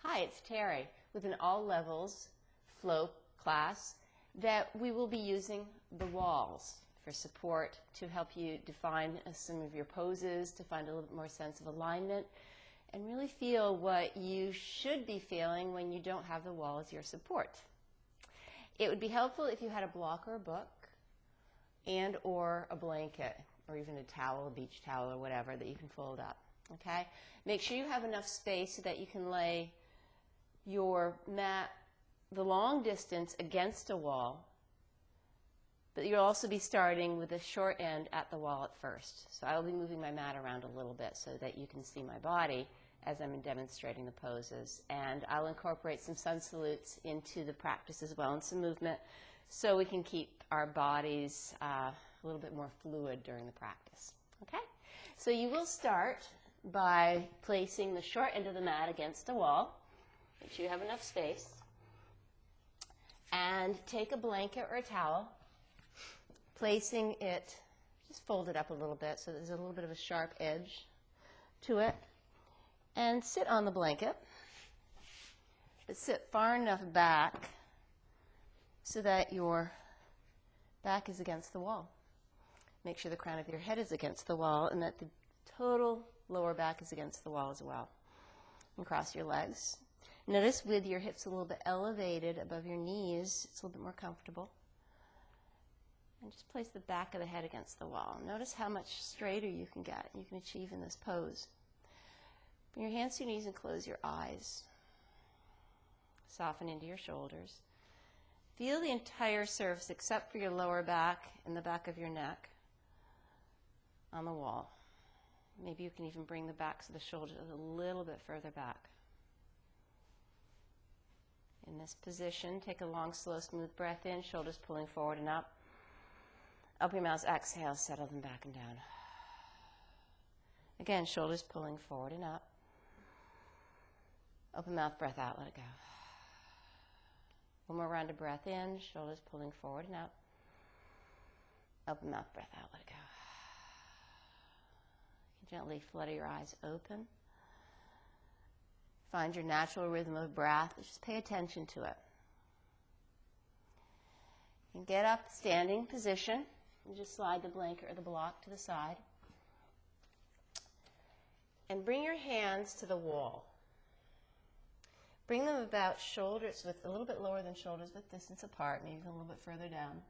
Hi, it's Teri with an all levels flow class that we will be using the walls for support to help you define some of your poses, to find a little bit more sense of alignment, and really feel what you should be feeling when you don't have the wall as your support. It would be helpful if you had a block or a book and or a blanket or even a towel, a beach towel or whatever that you can fold up. Okay? Make sure you have enough space so that you can lay your mat the long distance against a wall, but you'll also be starting with the short end at the wall at first. So I will be moving my mat around a little bit so that you can see my body as I'm demonstrating the poses. And I'll incorporate some sun salutes into the practice as well and some movement so we can keep our bodies a little bit more fluid during the practice. Okay? So you will start by placing the short end of the mat against a wall. Make sure you have enough space. And take a blanket or a towel, placing it, just fold it up a little bit so there's a little bit of a sharp edge to it. And sit on the blanket, but sit far enough back so that your back is against the wall. Make sure the crown of your head is against the wall and that the total lower back is against the wall as well. And cross your legs. Notice with your hips a little bit elevated above your knees, it's a little bit more comfortable. And just place the back of the head against the wall. Notice how much straighter you can get, you can achieve in this pose. Bring your hands to your knees and close your eyes. Soften into your shoulders. Feel the entire surface except for your lower back and the back of your neck on the wall. Maybe you can even bring the backs of the shoulders a little bit further back. In this position, take a long, slow, smooth breath in, shoulders pulling forward and up. Open your mouth, exhale, settle them back and down. Again, shoulders pulling forward and up. Open mouth, breath out, let it go. One more round of breath in, shoulders pulling forward and up. Open mouth, breath out, let it go. Gently flutter your eyes open. Find your natural rhythm of breath. Just pay attention to it. And get up, standing position. And just slide the blanket or the block to the side. And bring your hands to the wall. Bring them about shoulders width, a little bit lower than shoulders width distance apart, maybe a little bit further down.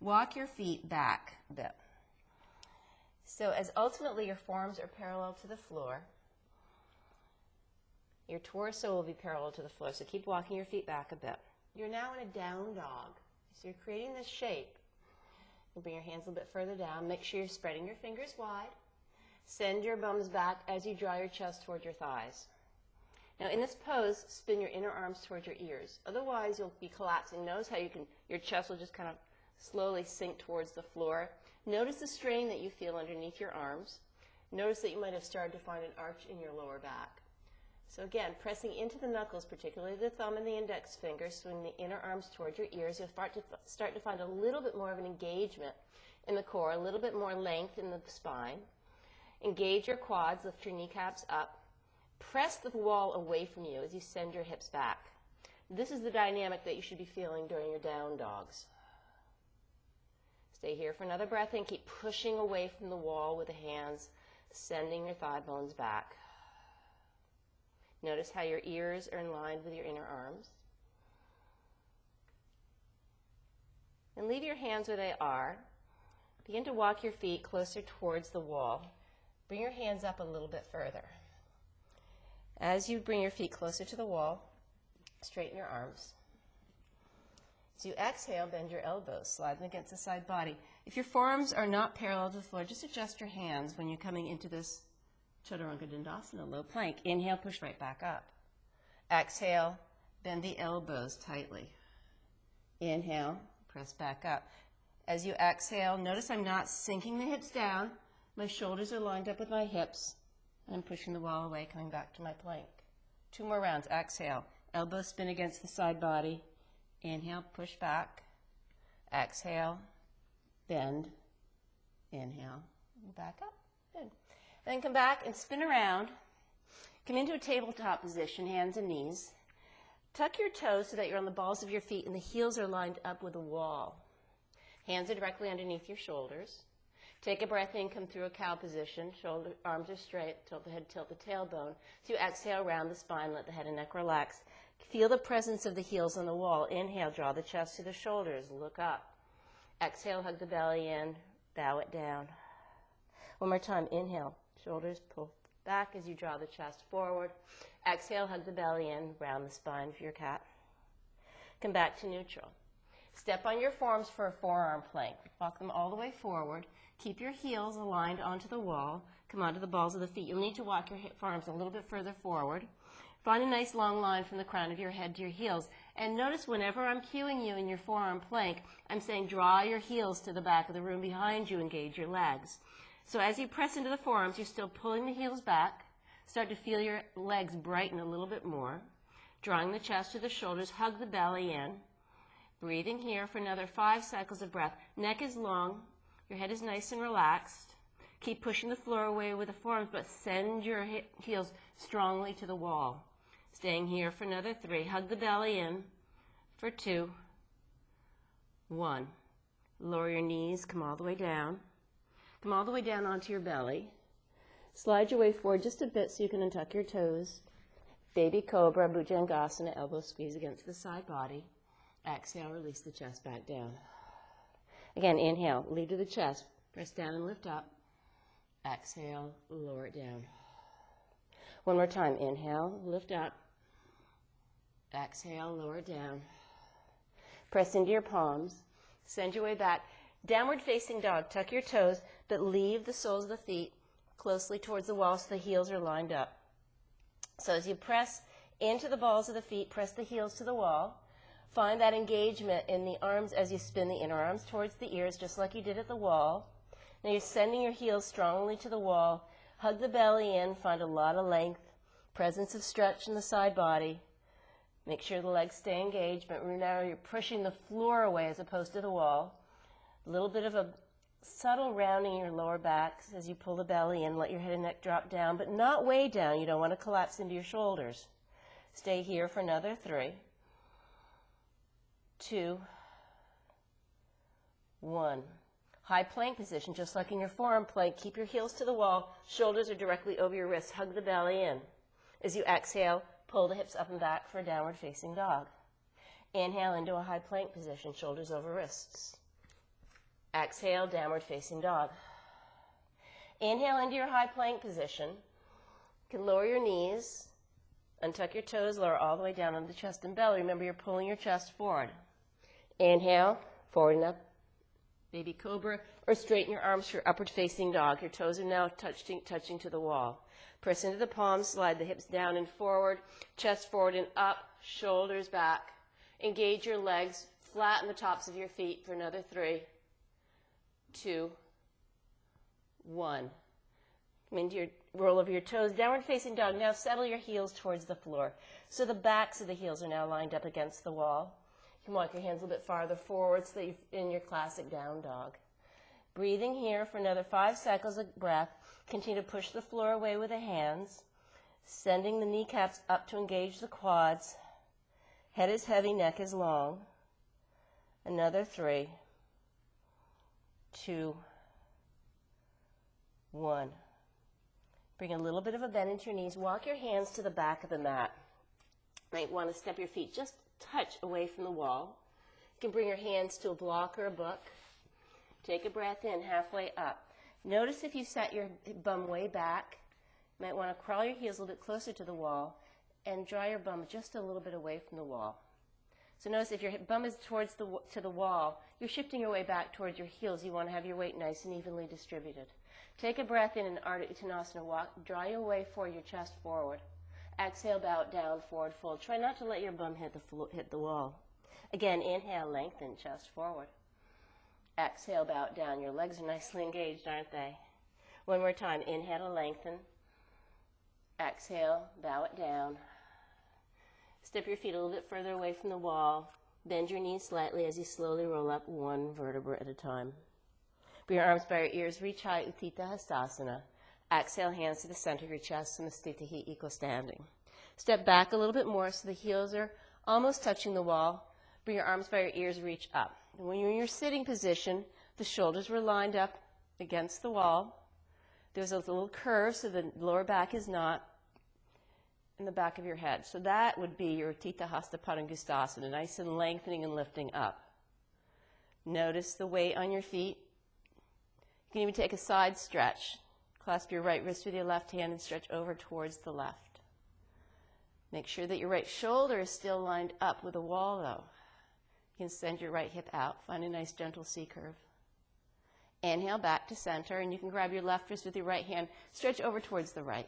Walk your feet back a bit. So as ultimately your forearms are parallel to the floor, your torso will be parallel to the floor, so keep walking your feet back a bit. You're now in a down dog. So you're creating this shape. You bring your hands a little bit further down. Make sure you're spreading your fingers wide. Send your bums back as you draw your chest toward your thighs. Now in this pose, spin your inner arms toward your ears. Otherwise, you'll be collapsing. Notice how your chest will just kind of slowly sink towards the floor. Notice the strain that you feel underneath your arms. Notice that you might have started to find an arch in your lower back. So again, pressing into the knuckles, particularly the thumb and the index finger, swing the inner arms toward your ears. You'll start to find a little bit more of an engagement in the core, a little bit more length in the spine. Engage your quads, lift your kneecaps up. Press the wall away from you as you send your hips back. This is the dynamic that you should be feeling during your down dogs. Stay here for another breath and keep pushing away from the wall with the hands, sending your thigh bones back. Notice how your ears are in line with your inner arms. And leave your hands where they are. Begin to walk your feet closer towards the wall. Bring your hands up a little bit further. As you bring your feet closer to the wall, straighten your arms. As you exhale, bend your elbows, slide them against the side body. If your forearms are not parallel to the floor, just adjust your hands when you're coming into this Chaturanga Dandasana, low plank. Inhale, push right back up. Exhale, bend the elbows tightly. Inhale, press back up. As you exhale, notice I'm not sinking the hips down. My shoulders are lined up with my hips. And I'm pushing the wall away, coming back to my plank. 2 more rounds. Exhale. Elbows spin against the side body. Inhale, push back. Exhale, bend. Inhale, back up. Good. Then come back and spin around. Come into a tabletop position, hands and knees. Tuck your toes so that you're on the balls of your feet and the heels are lined up with the wall. Hands are directly underneath your shoulders. Take a breath in, come through a cow position. Arms are straight, tilt the head, tilt the tailbone. So you exhale, round the spine, let the head and neck relax. Feel the presence of the heels on the wall. Inhale, draw the chest to the shoulders, look up. Exhale, hug the belly in, bow it down. One more time, inhale, shoulders pull back as you draw the chest forward. Exhale, hug the belly in, round the spine for your cat. Come back to neutral. Step on your forearms for a forearm plank. Walk them all the way forward. Keep your heels aligned onto the wall. Come onto the balls of the feet. You'll need to walk your forearms a little bit further forward. Find a nice long line from the crown of your head to your heels. And notice whenever I'm cueing you in your forearm plank, I'm saying draw your heels to the back of the room behind you, engage your legs. So as you press into the forearms, you're still pulling the heels back. Start to feel your legs brighten a little bit more. Drawing the chest to the shoulders, hug the belly in. Breathing here for another 5 cycles of breath. Neck is long. Your head is nice and relaxed. Keep pushing the floor away with the forearms, but send your heels strongly to the wall. Staying here for another 3. Hug the belly in for 2, 1. Lower your knees, come all the way down. Come all the way down onto your belly. Slide your way forward just a bit so you can untuck your toes. Baby Cobra, Bhujangasana, elbow squeeze against the side body. Exhale, release the chest back down. Again, inhale, lead to the chest. Press down and lift up. Exhale, lower it down. One more time. Inhale, lift up. Exhale, lower it down. Press into your palms. Send your way back. Downward facing dog. Tuck your toes, but leave the soles of the feet closely towards the wall so the heels are lined up. So as you press into the balls of the feet, press the heels to the wall. Find that engagement in the arms as you spin the inner arms towards the ears, just like you did at the wall. Now you're sending your heels strongly to the wall. Hug the belly in, find a lot of length, presence of stretch in the side body. Make sure the legs stay engaged, but now you're pushing the floor away as opposed to the wall. A little bit of a subtle rounding in your lower back as you pull the belly in. Let your head and neck drop down, but not way down. You don't want to collapse into your shoulders. Stay here for another 3, 2, 1. High plank position, just like in your forearm plank. Keep your heels to the wall. Shoulders are directly over your wrists. Hug the belly in. As you exhale, pull the hips up and back for a downward facing dog. Inhale into a high plank position, shoulders over wrists. Exhale, downward facing dog. Inhale into your high plank position. You can lower your knees, untuck your toes, lower all the way down on the chest and belly. Remember, you're pulling your chest forward. Inhale, forward and up, baby cobra, or straighten your arms for upward facing dog. Your toes are now touching to the wall. Press into the palms, slide the hips down and forward, chest forward and up, shoulders back. Engage your legs, flatten the tops of your feet for another 3, 2, 1. Come into your roll over your toes, downward facing dog. Now settle your heels towards the floor. So the backs of the heels are now lined up against the wall. You can walk your hands a little bit farther forward so that you're in your classic down dog. Breathing here for another 5 cycles of breath. Continue to push the floor away with the hands, sending the kneecaps up to engage the quads. Head is heavy, neck is long. Another 3, 2, 1. Bring a little bit of a bend into your knees. Walk your hands to the back of the mat. You might want to step your feet just a touch away from the wall. You can bring your hands to a block or a book. Take a breath in, halfway up. Notice if you set your bum way back, you might want to crawl your heels a little bit closer to the wall and draw your bum just a little bit away from the wall. So notice if your bum is towards to the wall, you're shifting your way back towards your heels. You want to have your weight nice and evenly distributed. Take a breath in Ardha Uttanasana. Draw your way forward, your chest forward. Exhale, bow it down, forward fold. Try not to let your bum hit the wall. Again, inhale, lengthen, chest forward. Exhale, bow it down. Your legs are nicely engaged, aren't they? One more time. Inhale to lengthen. Exhale, bow it down. Step your feet a little bit further away from the wall. Bend your knees slightly as you slowly roll up 1 vertebra at a time. Bring your arms by your ears. Reach high, Utthita Hastasana. Exhale, hands to the center of your chest, Samastita, equal standing. Step back a little bit more so the heels are almost touching the wall. Bring your arms by your ears, reach up. And when you're in your sitting position, the shoulders were lined up against the wall. There's a little curve so the lower back is not in the back of your head. So that would be your Utthita Hasta Padangusthasana, nice and lengthening and lifting up. Notice the weight on your feet. You can even take a side stretch. Clasp your right wrist with your left hand and stretch over towards the left. Make sure that your right shoulder is still lined up with the wall, though. You can send your right hip out. Find a nice gentle C curve. Inhale back to center, and you can grab your left wrist with your right hand. Stretch over towards the right.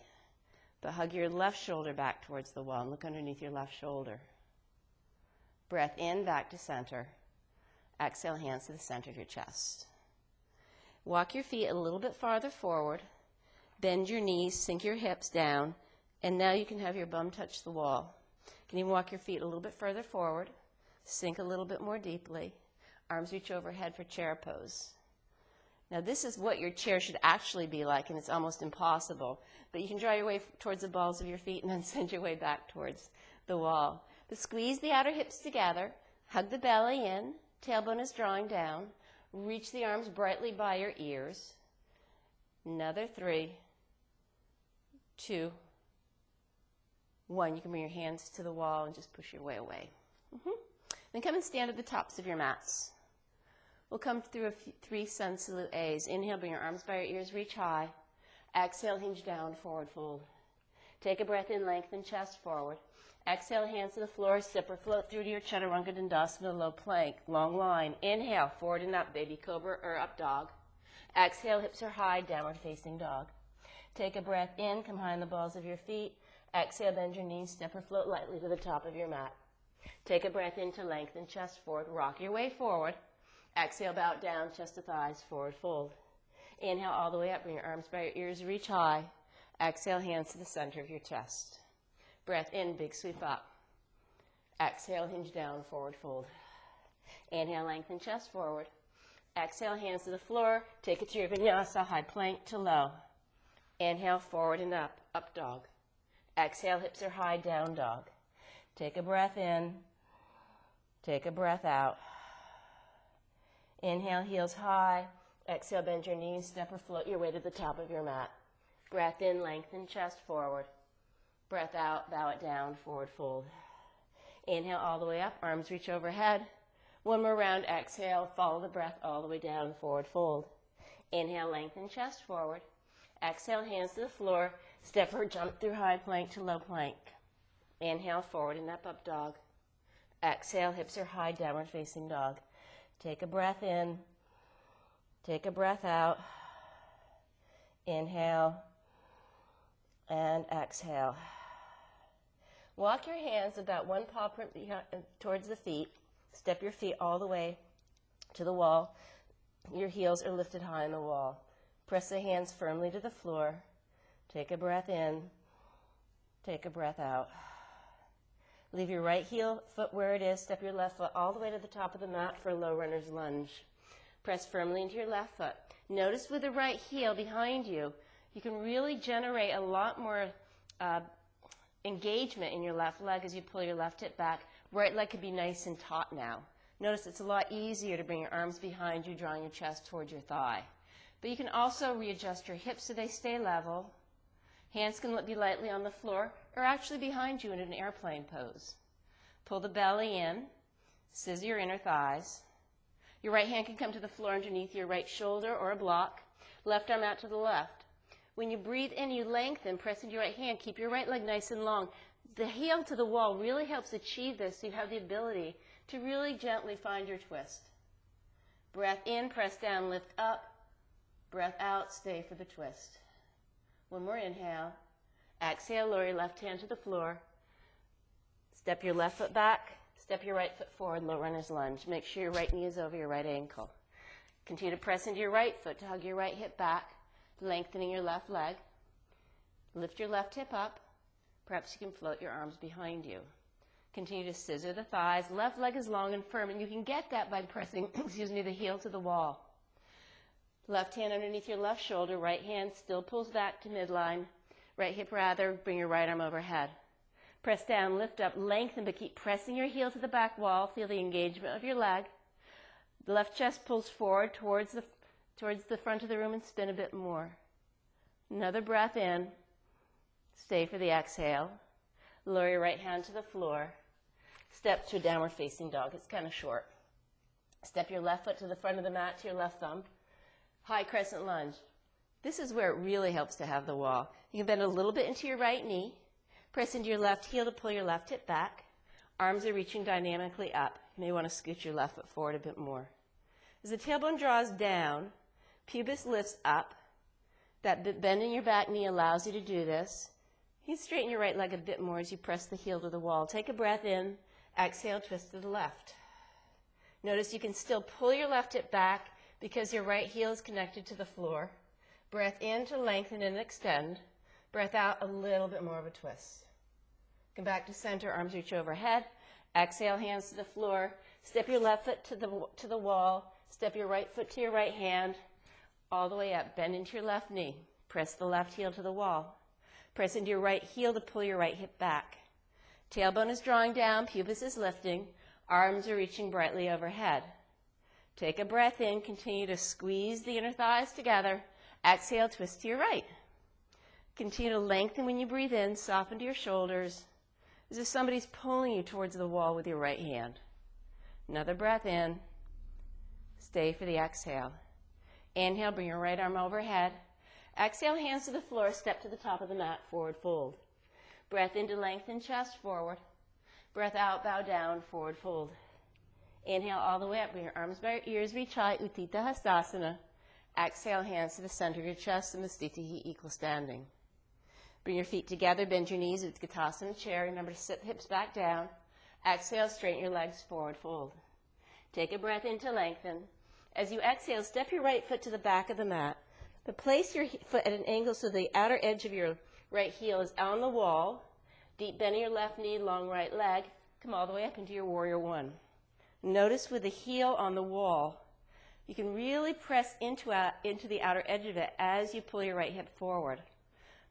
But hug your left shoulder back towards the wall and look underneath your left shoulder. Breath in, back to center. Exhale, hands to the center of your chest. Walk your feet a little bit farther forward. Bend your knees, sink your hips down, and now you can have your bum touch the wall. You can even walk your feet a little bit further forward. Sink a little bit more deeply. Arms reach overhead for chair pose. Now this is what your chair should actually be like, and it's almost impossible. But you can draw your way towards the balls of your feet and then send your way back towards the wall. But squeeze the outer hips together. Hug the belly in. Tailbone is drawing down. Reach the arms brightly by your ears. Another 3, 2, 1. You can bring your hands to the wall and just push your way away. Then come and stand at the tops of your mats. We'll come through 3 sun salute A's. Inhale, bring your arms by your ears, reach high. Exhale, hinge down, forward fold. Take a breath in, lengthen chest forward. Exhale, hands to the floor, sip or float through to your Chaturanga Dandasana, low plank, long line. Inhale, forward and up, baby cobra or up dog. Exhale, hips are high, downward facing dog. Take a breath in, come high on the balls of your feet. Exhale, bend your knees, step or float lightly to the top of your mat. Take a breath in to lengthen chest forward, rock your way forward. Exhale, bow down, chest to thighs, forward fold. Inhale all the way up, bring your arms by your ears, reach high. Exhale, hands to the center of your chest. Breath in, big sweep up. Exhale, hinge down, forward fold. Inhale, lengthen chest forward. Exhale, hands to the floor. Take it to your vinyasa, high plank to low. Inhale, forward and up, up dog. Exhale, hips are high, down dog. Take a breath in. Take a breath out. Inhale, heels high. Exhale, bend your knees, step or float your way to the top of your mat. Breath in, lengthen chest forward. Breath out, bow it down, forward fold. Inhale all the way up, arms reach overhead. One more round, exhale, follow the breath all the way down, forward fold. Inhale, lengthen chest forward. Exhale, hands to the floor, step or jump through high plank to low plank. Inhale, forward and up dog. Exhale, hips are high, downward facing dog. Take a breath in, take a breath out. Inhale and exhale. Walk your hands about one paw print towards the feet. Step your feet all the way to the wall. Your heels are lifted high on the wall. Press the hands firmly to the floor. Take a breath in. Take a breath out. Leave your right heel foot where it is. Step your left foot all the way to the top of the mat for a low runner's lunge. Press firmly into your left foot. Notice with the right heel behind you, you can really generate a lot more engagement in your left leg as you pull your left hip back. Right leg could be nice and taut now. Notice it's a lot easier to bring your arms behind you, drawing your chest towards your thigh. But you can also readjust your hips so they stay level. Hands can be lightly on the floor or actually behind you in an airplane pose. Pull the belly in, scissor your inner thighs. Your right hand can come to the floor underneath your right shoulder or a block. Left arm out to the left. When you breathe in, you lengthen, press into your right hand. Keep your right leg nice and long. The heel to the wall really helps achieve this, so you have the ability to really gently find your twist. Breath in, press down, lift up. Breath out, stay for the twist. One more inhale. Exhale, lower your left hand to the floor. Step your left foot back. Step your right foot forward, low runner's lunge. Make sure your right knee is over your right ankle. Continue to press into your right foot to hug your right hip back, lengthening your left leg. Lift your left hip up. Perhaps you can float your arms behind you. Continue to scissor the thighs. Left leg is long and firm, and you can get that by pressing, the heel to the wall. Left hand underneath your left shoulder. Right hand still pulls back to midline. Right hip rather. Bring your right arm overhead. Press down, lift up, lengthen, but keep pressing your heel to the back wall. Feel the engagement of your leg. The left chest pulls forward towards the front of the room and spin a bit more. Another breath in. Stay for the exhale. Lower your right hand to the floor. Step to a downward facing dog. It's kind of short. Step your left foot to the front of the mat to your left thumb. High crescent lunge. This is where it really helps to have the wall. You can bend a little bit into your right knee. Press into your left heel to pull your left hip back. Arms are reaching dynamically up. You may want to scoot your left foot forward a bit more. As the tailbone draws down, pubis lifts up. That bend in your back knee allows you to do this. You can straighten your right leg a bit more as you press the heel to the wall. Take a breath in. Exhale, twist to the left. Notice you can still pull your left hip back because your right heel is connected to the floor. Breath in to lengthen and extend. Breath out, a little bit more of a twist. Come back to center, arms reach overhead. Exhale, hands to the floor. Step your left foot to the wall. Step your right foot to your right hand. All the way up, bend into your left knee. Press the left heel to the wall. Press into your right heel to pull your right hip back. Tailbone is drawing down, pubis is lifting. Arms are reaching brightly overhead. Take a breath in, continue to squeeze the inner thighs together. Exhale, twist to your right. Continue to lengthen when you breathe in, soften to your shoulders, as if somebody's pulling you towards the wall with your right hand. Another breath in. Stay for the exhale. Inhale, bring your right arm overhead. Exhale, hands to the floor, step to the top of the mat, forward fold. Breath in to lengthen chest forward. Breath out, bow down, forward fold. Inhale all the way up, bring your arms by your ears, reach high, Utthita Hastasana. Exhale, hands to the center of your chest, Samastitihi, equal standing. Bring your feet together, bend your knees, Utkatasana chair. Remember to sit hips back down. Exhale, straighten your legs, forward fold. Take a breath in to lengthen. As you exhale, step your right foot to the back of the mat. But place your foot at an angle so the outer edge of your right heel is on the wall. Deep bend in your left knee, long right leg. Come all the way up into your warrior one. Notice with the heel on the wall, you can really press into the outer edge of it as you pull your right hip forward.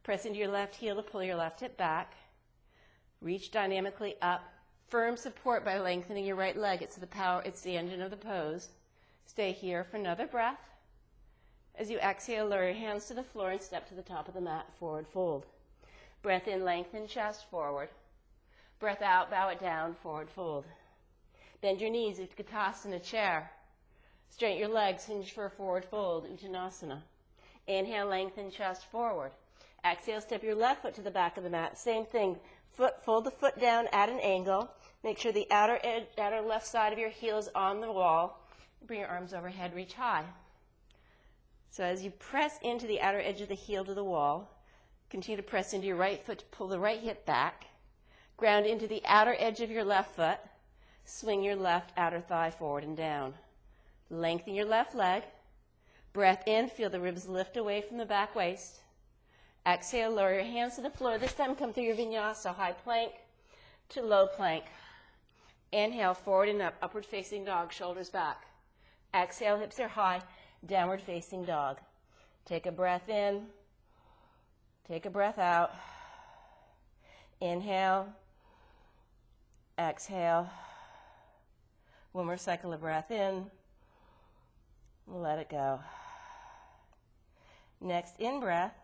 Press into your left heel to pull your left hip back. Reach dynamically up. Firm support by lengthening your right leg. It's the engine of the pose. Stay here for another breath. As you exhale, lower your hands to the floor and step to the top of the mat, forward fold. Breath in, lengthen chest forward. Breath out, bow it down, forward fold. Bend your knees, Utkatasana chair. Straighten your legs, hinge for a forward fold, Uttanasana. Inhale, lengthen chest forward. Exhale, step your left foot to the back of the mat. Same thing, fold the foot down at an angle. Make sure the outer left side of your heel is on the wall. Bring your arms overhead, reach high. So as you press into the outer edge of the heel to the wall, continue to press into your right foot to pull the right hip back. Ground into the outer edge of your left foot. Swing your left outer thigh forward and down. Lengthen your left leg. Breath in, feel the ribs lift away from the back waist. Exhale, lower your hands to the floor. This time come through your vinyasa, high plank to low plank. Inhale, forward and up, upward facing dog, shoulders back. Exhale, hips are high, downward facing dog. Take a breath in. Take a breath out. Inhale. Exhale. One more cycle of breath in. Let it go. Next in-breath.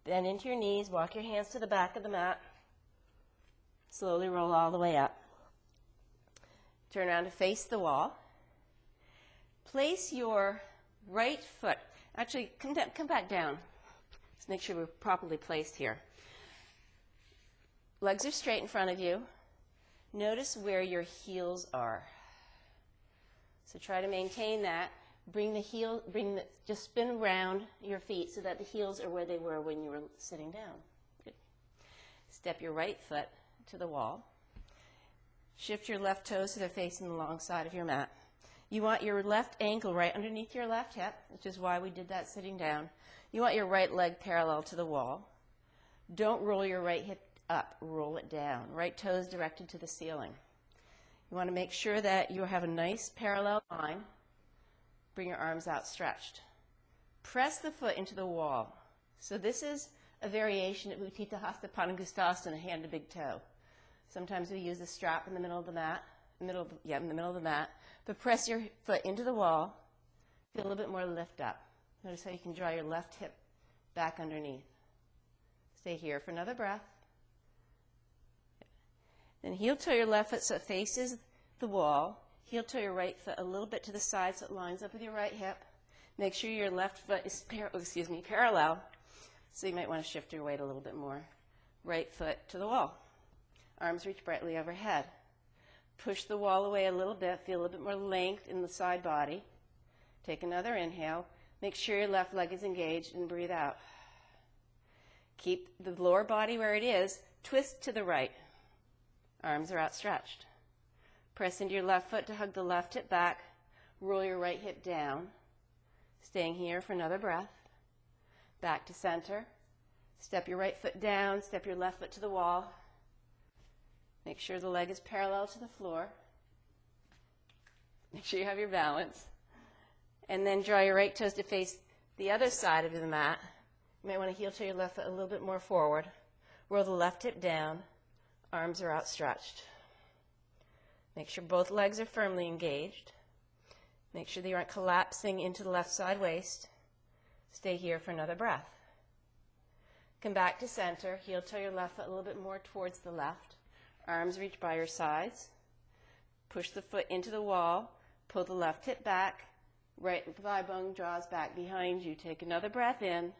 Bend into your knees. Walk your hands to the back of the mat. Slowly roll all the way up. Turn around to face the wall. Place your right foot. Actually, come back down. Let's make sure we're properly placed here. Legs are straight in front of you. Notice where your heels are. So try to maintain that. Just spin around your feet so that the heels are where they were when you were sitting down. Good. Step your right foot to the wall. Shift your left toes so they're facing the long side of your mat. You want your left ankle right underneath your left hip, which is why we did that sitting down. You want your right leg parallel to the wall. Don't roll your right hip up, roll it down. Right toes directed to the ceiling. You want to make sure that you have a nice parallel line. Bring your arms outstretched. Press the foot into the wall. So this is a variation at Utthita Hasta Panagustasana, hand to big toe. Sometimes we use the strap in the middle of the mat, in the middle of the mat, but press your foot into the wall, feel a little bit more lift up. Notice how you can draw your left hip back underneath. Stay here for another breath. Then heel toe your left foot so it faces the wall. Heel toe your right foot a little bit to the side so it lines up with your right hip. Make sure your left foot is parallel. So you might want to shift your weight a little bit more. Right foot to the wall. Arms reach brightly overhead. Push the wall away a little bit. Feel a little bit more length in the side body. Take another inhale. Make sure your left leg is engaged and breathe out. Keep the lower body where it is. Twist to the right. Arms are outstretched. Press into your left foot to hug the left hip back. Roll your right hip down. Staying here for another breath. Back to center. Step your right foot down. Step your left foot to the wall. Make sure the leg is parallel to the floor. Make sure you have your balance. And then draw your right toes to face the other side of the mat. You might want to heel toe your left foot a little bit more forward. Roll the left hip down. Arms are outstretched. Make sure both legs are firmly engaged. Make sure that you aren't collapsing into the left side waist. Stay here for another breath. Come back to center. Heel toe your left foot a little bit more towards the left. Arms reach by your sides. Push the foot into the wall. Pull the left hip back. Right thigh bone draws back behind you. Take another breath in.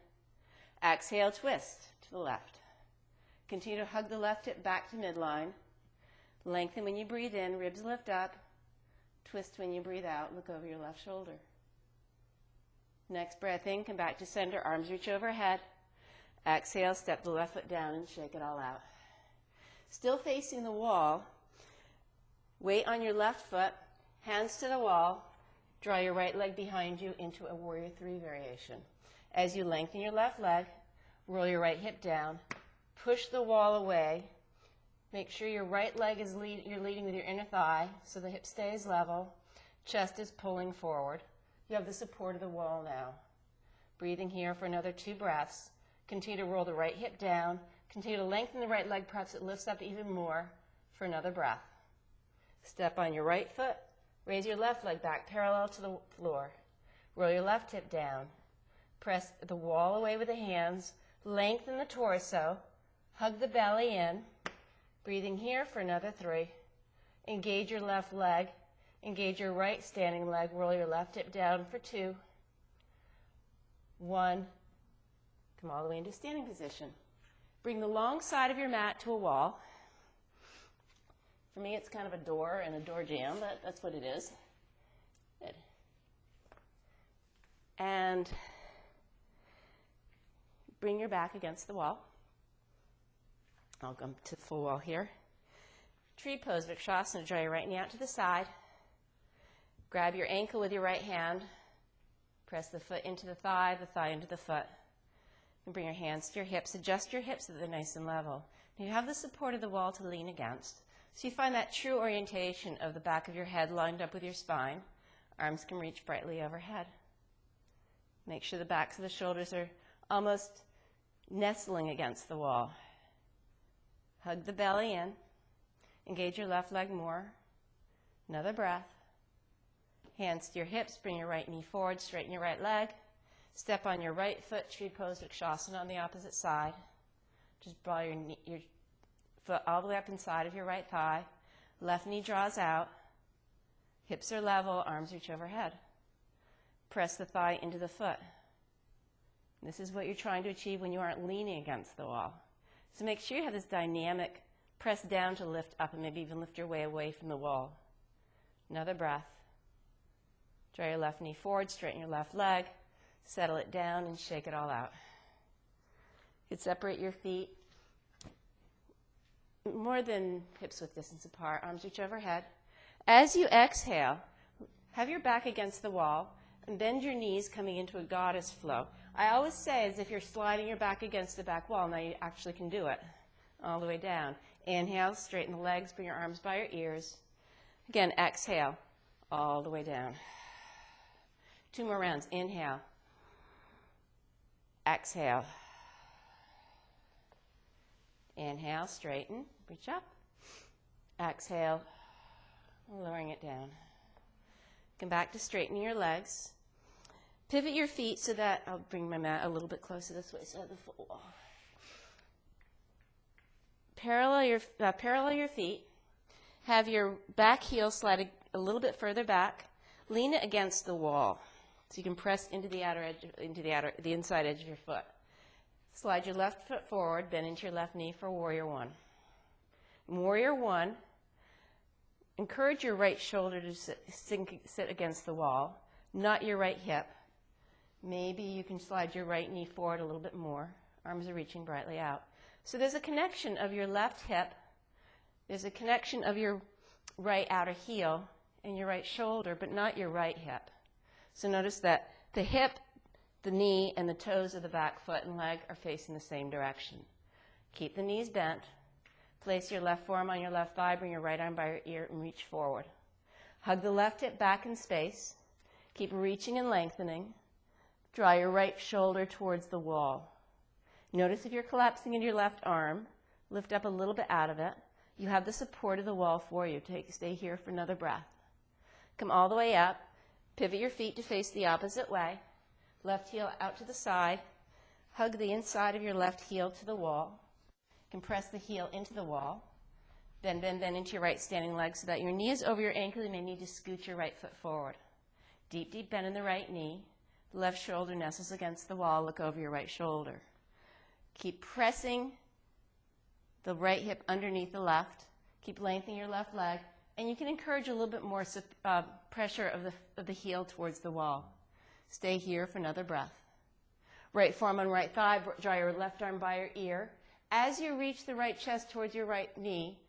Exhale, twist to the left. Continue to hug the left hip back to midline. Lengthen when you breathe in, ribs lift up. Twist when you breathe out, look over your left shoulder. Next breath in, come back to center, arms reach overhead. Exhale, step the left foot down and shake it all out. Still facing the wall, weight on your left foot, hands to the wall, draw your right leg behind you into a warrior three variation. As you lengthen your left leg, roll your right hip down, push the wall away. Make sure your right leg is you're leading with your inner thigh so the hip stays level. Chest is pulling forward. You have the support of the wall now. Breathing here for another 2 breaths. Continue to roll the right hip down. Continue to lengthen the right leg, perhaps it lifts up even more for another breath. Step on your right foot. Raise your left leg back parallel to the floor. Roll your left hip down. Press the wall away with the hands. Lengthen the torso. Hug the belly in. Breathing here for another 3. Engage your left leg. Engage your right standing leg. Roll your left hip down for 2. 1. Come all the way into standing position. Bring the long side of your mat to a wall. For me, it's kind of a door and a door jamb, but that's what it is. Good. And bring your back against the wall. I'll come to full wall here. Tree pose, Vrikshasana. Draw your right knee out to the side. Grab your ankle with your right hand. Press the foot into the thigh into the foot. And bring your hands to your hips. Adjust your hips so that they're nice and level. Now you have the support of the wall to lean against. So you find that true orientation of the back of your head lined up with your spine. Arms can reach brightly overhead. Make sure the backs of the shoulders are almost nestling against the wall. Hug the belly in. Engage your left leg more. Another breath. Hands to your hips. Bring your right knee forward. Straighten your right leg. Step on your right foot. Tree pose, Vrikshasana on the opposite side. Just draw your foot all the way up inside of your right thigh. Left knee draws out. Hips are level. Arms reach overhead. Press the thigh into the foot. This is what you're trying to achieve when you aren't leaning against the wall. So make sure you have this dynamic press down to lift up and maybe even lift your way away from the wall. Another breath. Draw your left knee forward, straighten your left leg, settle it down and shake it all out. You could separate your feet more than hips width distance apart, arms reach overhead. As you exhale, have your back against the wall and bend your knees coming into a goddess flow. I always say as if you're sliding your back against the back wall. Now you actually can do it all the way down. Inhale, straighten the legs, bring your arms by your ears. Again, exhale, all the way down. 2 more rounds. Inhale. Exhale. Inhale, straighten, reach up. Exhale, lowering it down. Come back to straightening your legs. Pivot your feet so that, I'll bring my mat a little bit closer this way so I have the foot wall. Parallel your feet. Have your back heel slide a little bit further back. Lean it against the wall so you can press into the outer edge, the inside edge of your foot. Slide your left foot forward, bend into your left knee for Warrior One. In Warrior One, encourage your right shoulder to sit against the wall, not your right hip. Maybe you can slide your right knee forward a little bit more. Arms are reaching brightly out. So there's a connection of your left hip, there's a connection of your right outer heel and your right shoulder, but not your right hip. So notice that the hip, the knee, and the toes of the back foot and leg are facing the same direction. Keep the knees bent. Place your left forearm on your left thigh, bring your right arm by your ear, and reach forward. Hug the left hip back in space. Keep reaching and lengthening. Draw your right shoulder towards the wall. Notice if you're collapsing into your left arm, lift up a little bit out of it. You have the support of the wall for you. Stay here for another breath. Come all the way up. Pivot your feet to face the opposite way. Left heel out to the side. Hug the inside of your left heel to the wall. Compress the heel into the wall. Then bend into your right standing leg so that your knee is over your ankle. You may need to scoot your right foot forward. Deep, deep bend in the right knee. The left shoulder nestles against the wall. Look over your right shoulder. Keep pressing the right hip underneath the left. Keep lengthening your left leg. And you can encourage a little bit more pressure of the heel towards the wall. Stay here for another breath. Right forearm on right thigh. Draw your left arm by your ear. As you reach the right chest towards your right knee,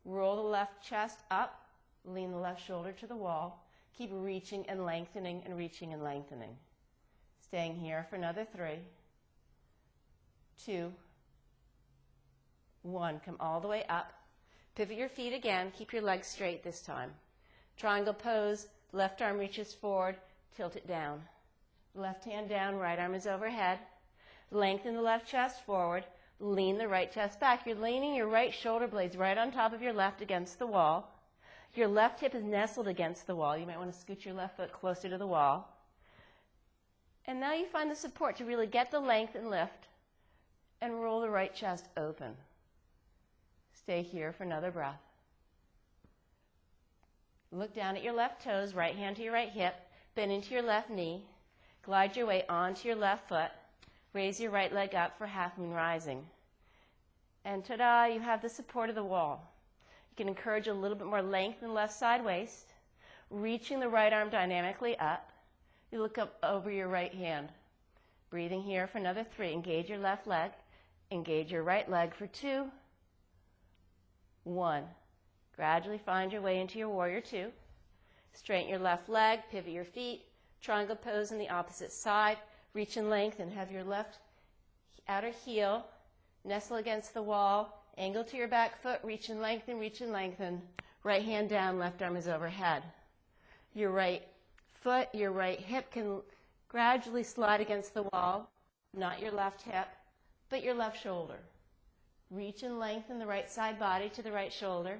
roll the left chest up. Lean the left shoulder to the wall. Keep reaching and lengthening and reaching and lengthening. Staying here for another 3, 2, 1. Come all the way up. Pivot your feet again. Keep your legs straight this time. Triangle pose. Left arm reaches forward. Tilt it down. Left hand down. Right arm is overhead. Lengthen the left chest forward. Lean the right chest back. You're leaning your right shoulder blades right on top of your left against the wall. Your left hip is nestled against the wall. You might want to scoot your left foot closer to the wall. And now you find the support to really get the length and lift and roll the right chest open. Stay here for another breath. Look down at your left toes, right hand to your right hip, bend into your left knee, glide your way onto your left foot, raise your right leg up for half moon rising. And ta-da, you have the support of the wall. You can encourage a little bit more length in the left side waist, reaching the right arm dynamically up. You look up over your right hand. Breathing here for another 3. Engage your left leg. Engage your right leg for 2, 1. Gradually find your way into your Warrior Two. Straighten your left leg, pivot your feet, triangle pose on the opposite side. Reach and lengthen. Have your left outer heel nestle against the wall. Angle to your back foot. Reach and lengthen, reach and lengthen. Right hand down, left arm is overhead. Your right foot, your right hip can gradually slide against the wall. Not your left hip, but your left shoulder. Reach and lengthen the right side body to the right shoulder.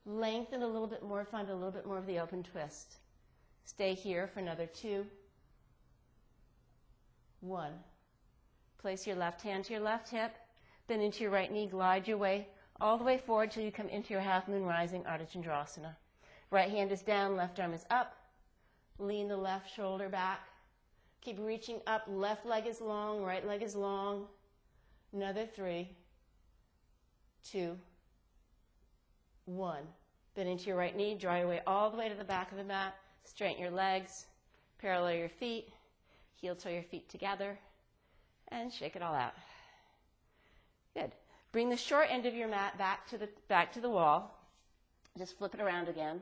Lengthen a little bit more, find a little bit more of the open twist. Stay here for another 2, 1. Place your left hand to your left hip, bend into your right knee, glide your way all the way forward till you come into your half moon rising Ardha Chandrasana. Right hand is down, left arm is up. Lean the left shoulder back. Keep reaching up, left leg is long, right leg is long. Another 3, 2, 1. Bend into your right knee, draw your way all the way to the back of the mat. Straighten your legs, parallel your feet, heel toe your feet together, and shake it all out. Good. Bring the short end of your mat back to the wall. Just flip it around again.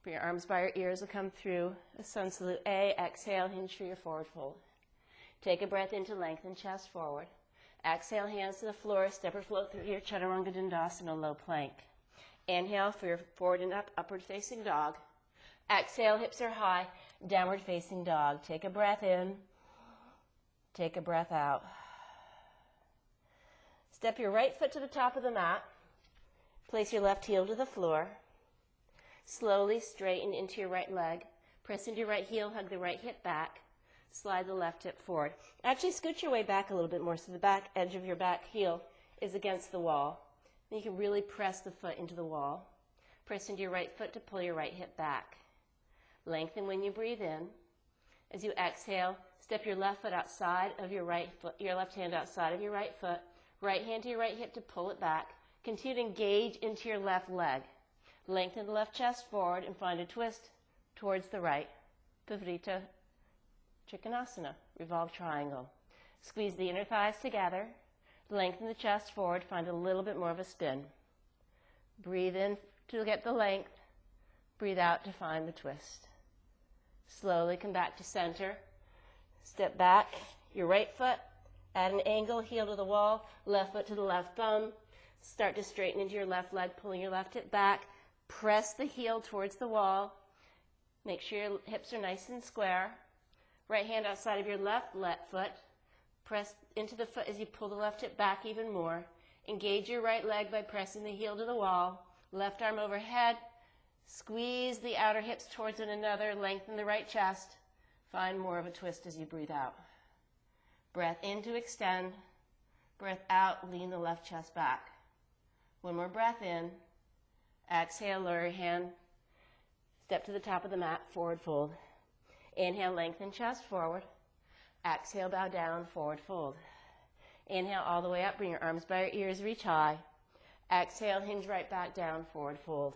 Bring your arms by your ears, will come through a sun salute A. Exhale, hinge for your forward fold. Take a breath in to lengthen chest forward. Exhale, hands to the floor, step or float through your Chaturanga Dandasana, low plank. Inhale for your forward and up, upward facing dog. Exhale, hips are high, downward facing dog. Take a breath in. Take a breath out. Step your right foot to the top of the mat. Place your left heel to the floor. Slowly straighten into your right leg. Press into your right heel, hug the right hip back. Slide the left hip forward. Actually scoot your way back a little bit more so the back edge of your back heel is against the wall. Then you can really press the foot into the wall. Press into your right foot to pull your right hip back. Lengthen when you breathe in. As you exhale, step your left foot outside of your right foot, your left hand outside of your right foot. Right hand to your right hip to pull it back. Continue to engage into your left leg. Lengthen the left chest forward and find a twist towards the right. Pavarita Trikonasana, revolve triangle. Squeeze the inner thighs together. Lengthen the chest forward. Find a little bit more of a spin. Breathe in to get the length. Breathe out to find the twist. Slowly come back to center. Step back. Your right foot at an angle, heel to the wall. Left foot to the left thumb. Start to straighten into your left leg, pulling your left hip back. Press the heel towards the wall. Make sure your hips are nice and square. Right hand outside of your left foot. Press into the foot as you pull the left hip back even more. Engage your right leg by pressing the heel to the wall. Left arm overhead. Squeeze the outer hips towards one another. Lengthen the right chest. Find more of a twist as you breathe out. Breath in to extend. Breath out, lean the left chest back. One more breath in. Exhale, lower your hand. Step to the top of the mat, forward fold. Inhale, lengthen chest forward. Exhale, bow down, forward fold. Inhale all the way up, bring your arms by your ears, reach high. Exhale, hinge right back down, forward fold.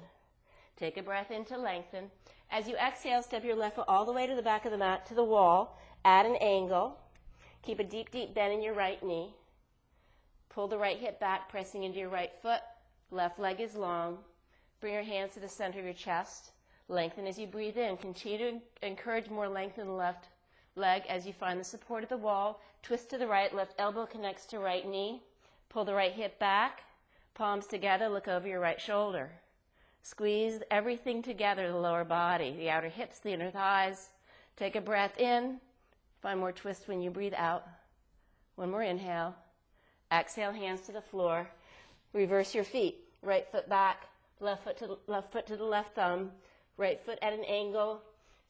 Take a breath in to lengthen. As you exhale, step your left foot all the way to the back of the mat, to the wall, at an angle. Keep a deep, deep bend in your right knee. Pull the right hip back, pressing into your right foot. Left leg is long. Bring your hands to the center of your chest. Lengthen as you breathe in. Continue to encourage more length in the left leg as you find the support of the wall. Twist to the right. Left elbow connects to right knee. Pull the right hip back. Palms together. Look over your right shoulder. Squeeze everything together, the lower body, the outer hips, the inner thighs. Take a breath in. Find more twist when you breathe out. One more inhale. Exhale, hands to the floor. Reverse your feet. Right foot back. Left foot to the left thumb. Right foot at an angle.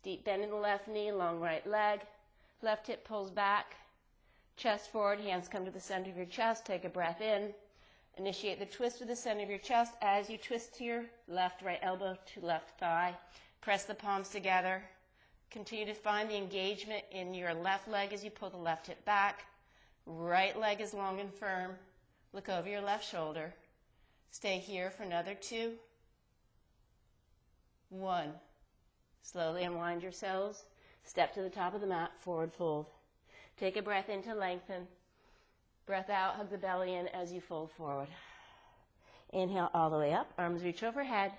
Deep bend in the left knee, long right leg. Left hip pulls back. Chest forward, hands come to the center of your chest. Take a breath in. Initiate the twist with the center of your chest as you twist to your left, right elbow to left thigh. Press the palms together. Continue to find the engagement in your left leg as you pull the left hip back. Right leg is long and firm. Look over your left shoulder. Stay here for another 2, 1. Slowly unwind yourselves. Step to the top of the mat, forward fold. Take a breath in to lengthen. Breath out, hug the belly in as you fold forward. Inhale all the way up, arms reach overhead.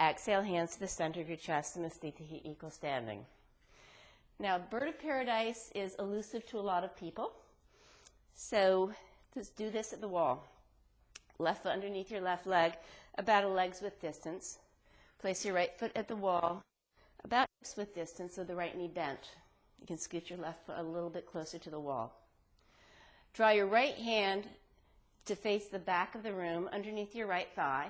Exhale, hands to the center of your chest, Samastiti, equal standing. Now, bird of paradise is elusive to a lot of people. So just do this at the wall. Left foot underneath your left leg, about a leg's width distance. Place your right foot at the wall, about hip's width distance, so the right knee bent. You can scoot your left foot a little bit closer to the wall. Draw your right hand to face the back of the room underneath your right thigh.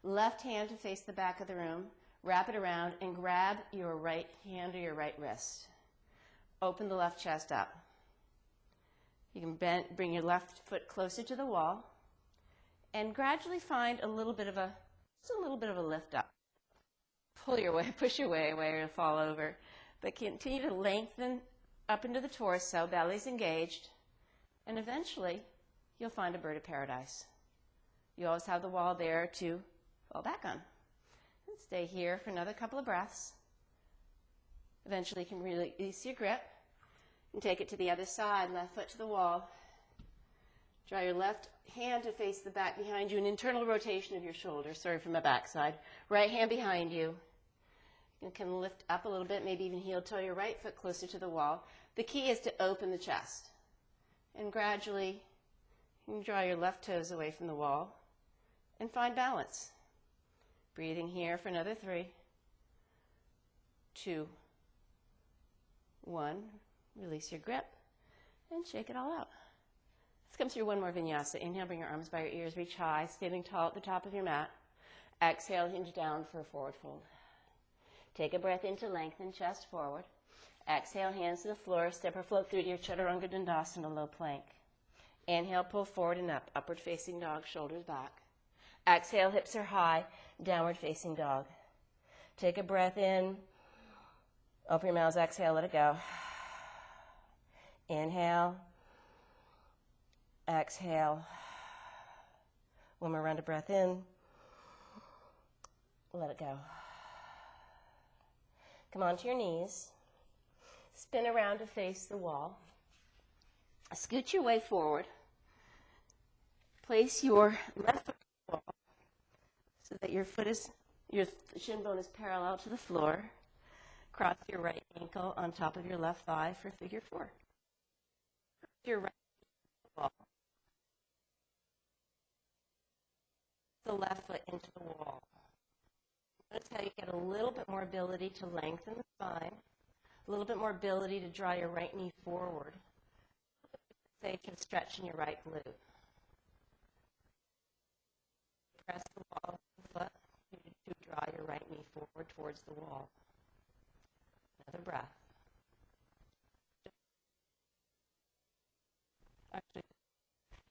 Left hand to face the back of the room. Wrap it around and grab your right hand or your right wrist. Open the left chest up. You can bring your left foot closer to the wall and gradually find a little bit of a lift up. Push your way away or you'll fall over. But continue to lengthen up into the torso, belly's engaged, and eventually you'll find a bird of paradise. You always have the wall there to fall back on. And stay here for another couple of breaths. Eventually you can release your grip and take it to the other side, left foot to the wall. Draw your left hand to face the back behind you, an internal rotation of your shoulder. Sorry for my backside. Right hand behind you. You can lift up a little bit, maybe even heel toe your right foot closer to the wall. The key is to open the chest. And gradually, you can draw your left toes away from the wall and find balance. Breathing here for another 3, 2, 1. Release your grip. And shake it all out. Let's come through one more vinyasa. Inhale, bring your arms by your ears, reach high, standing tall at the top of your mat. Exhale, hinge down for a forward fold. Take a breath in to lengthen chest forward. Exhale, hands to the floor, step or float through to your Chaturanga Dandasana, low plank. Inhale, pull forward and up, upward facing dog, shoulders back. Exhale, hips are high, downward facing dog. Take a breath in, open your mouths, exhale, let it go. Inhale, exhale. One more round of breath in, let it go. Come onto your knees, spin around to face the wall. Scoot your way forward. Place your left foot on the wall so that your shin bone is parallel to the floor. Cross your right ankle on top of your left thigh for figure 4. Cross your right wall. The left foot into the wall. Notice how you get a little bit more ability to lengthen the spine, a little bit more ability to draw your right knee forward. Say to stretch in your right glute. Press the wall with the foot to draw your right knee forward towards the wall. Another breath. Actually,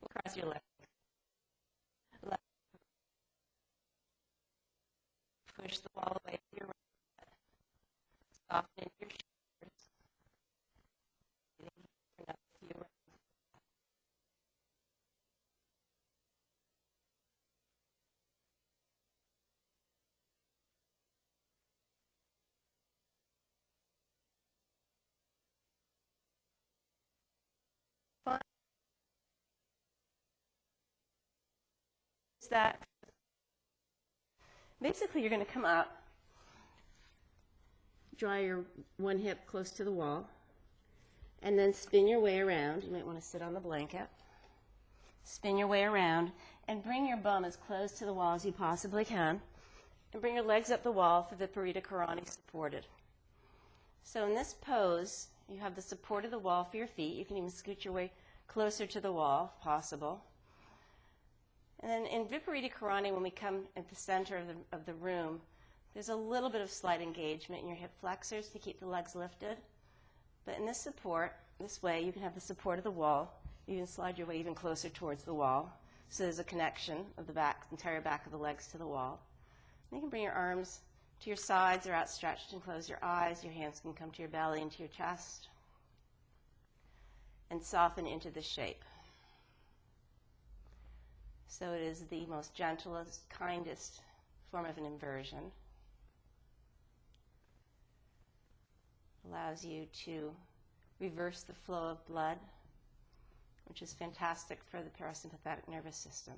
cross your left. Push the wall away to your right. Soften into your shoulders. Turn up a few rounds. Fun. Is that basically you're going to come up, draw your one hip close to the wall, and then spin your way around. You might want to sit on the blanket. Spin your way around and bring your bum as close to the wall as you possibly can, and bring your legs up the wall for Viparita Karani supported. So in this pose, you have the support of the wall for your feet. You can even scoot your way closer to the wall if possible. And then in Viparita Karani, when we come at the center of the room, there's a little bit of slight engagement in your hip flexors to keep the legs lifted. But in this support, this way, you can have the support of the wall. You can slide your way even closer towards the wall. So there's a connection of the entire back of the legs to the wall. And you can bring your arms to your sides or outstretched and close your eyes. Your hands can come to your belly and to your chest. And soften into the shape. So it is the most gentlest, kindest form of an inversion. Allows you to reverse the flow of blood, which is fantastic for the parasympathetic nervous system.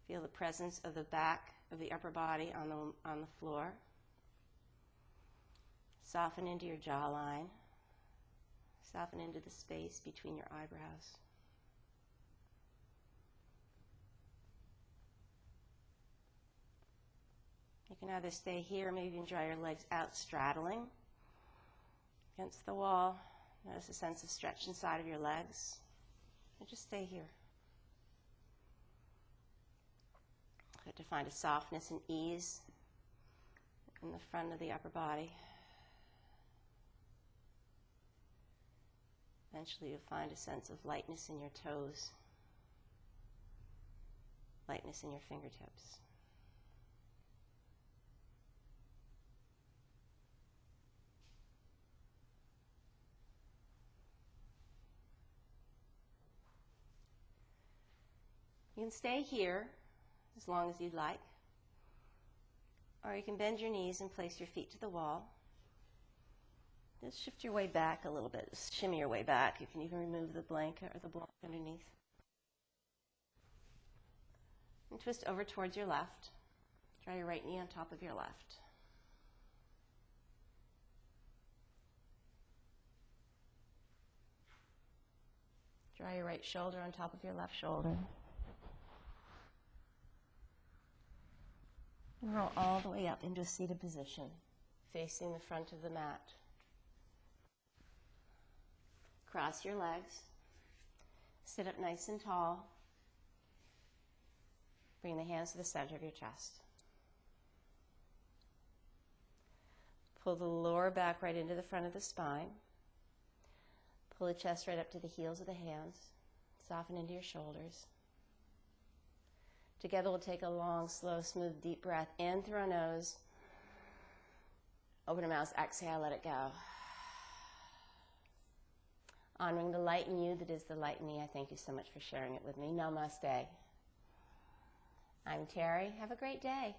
Feel the presence of the back of the upper body on the floor. Soften into your jawline. Soften into the space between your eyebrows. You can either stay here or maybe even draw your legs out straddling against the wall. Notice a sense of stretch inside of your legs. And just stay here. Good to find a softness and ease in the front of the upper body. Eventually you'll find a sense of lightness in your toes, lightness in your fingertips. You can stay here as long as you'd like, or you can bend your knees and place your feet to the wall. Just shift your way back a little bit, just shimmy your way back. You can even remove the blanket or the block underneath. And twist over towards your left. Draw your right knee on top of your left. Draw your right shoulder on top of your left shoulder. And roll all the way up into a seated position, facing the front of the mat. Cross your legs. Sit up nice and tall. Bring the hands to the center of your chest. Pull the lower back right into the front of the spine. Pull the chest right up to the heels of the hands. Soften into your shoulders. Together we'll take a long, slow, smooth, deep breath in through our nose. Open our mouths, exhale, let it go. Honoring the light in you that is the light in me, I thank you so much for sharing it with me. Namaste. I'm Teri. Have a great day.